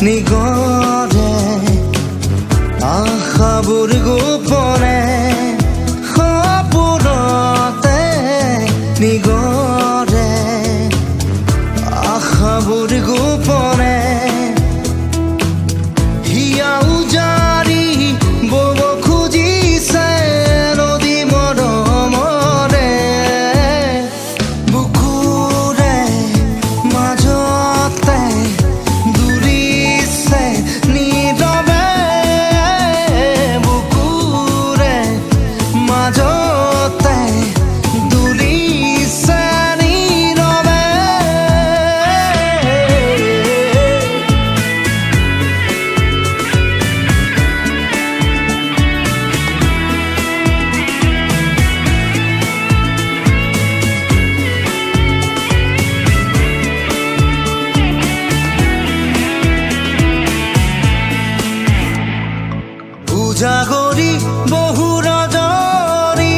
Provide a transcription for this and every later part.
নিগৰে আশাবোৰ গোপনে সপোনতে নিগৰে আশাবোৰ গোপনে হিয়া উজাৰি বব খুজিছে নদী মৰমৰে বুকুৰে মাজতে দুৰিছে নীৰৱে বুকুৰে মাজতে দুৰিছে নীৰৱে উজাগৰি বহু ৰজনী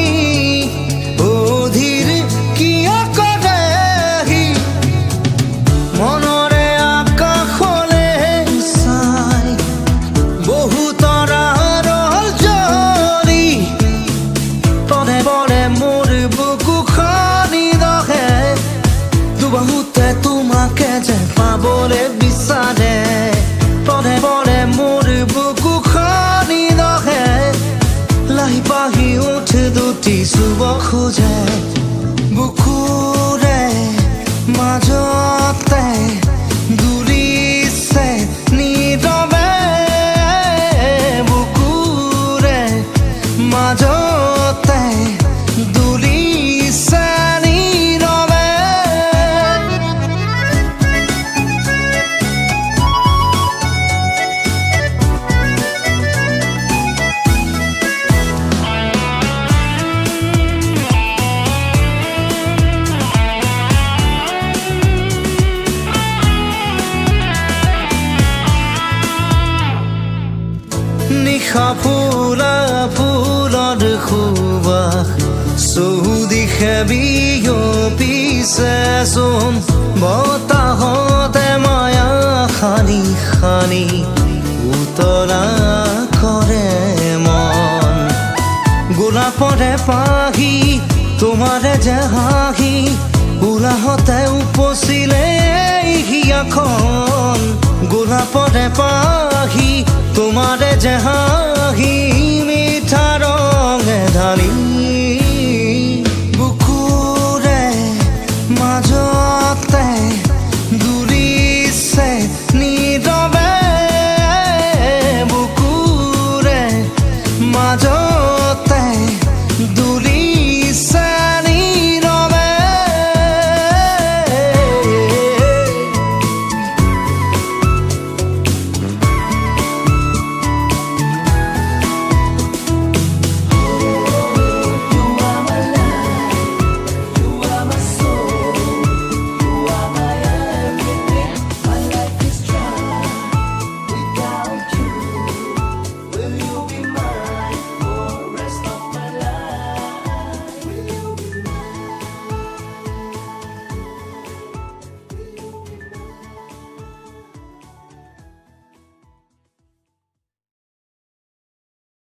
অধীৰ কিয় কৰেহি মনৰে আকাশলে চাই বহু তৰাৰ জৰি পদে পদে মোৰ বুকুখনি দহে দুবাহুতে তোমাকে যে পাবলৈ বিচাৰে পদে পদে মোৰ বুকুখনি দহে লাহি পাহি উঠ দুটি চুব খোজে বুকুৰে মাজতে দুৰিছে নীৰৱে বুকুৰে মাজতে দুৰিছে নীৰৱে নিশা ফুলা ফুলৰ সুবাস চৌদিশে বিয়পিছে চোন বতাহতে মায়া খানি খানি উতলা কৰে মন গোলাপৰে পাহি তোমাৰে যে হাঁহি উলাহতে উপচিলে হিয়াখন গোলাপৰে পাহি তোমাৰে যে হাঁহি মিঠা ৰঙে ঢালি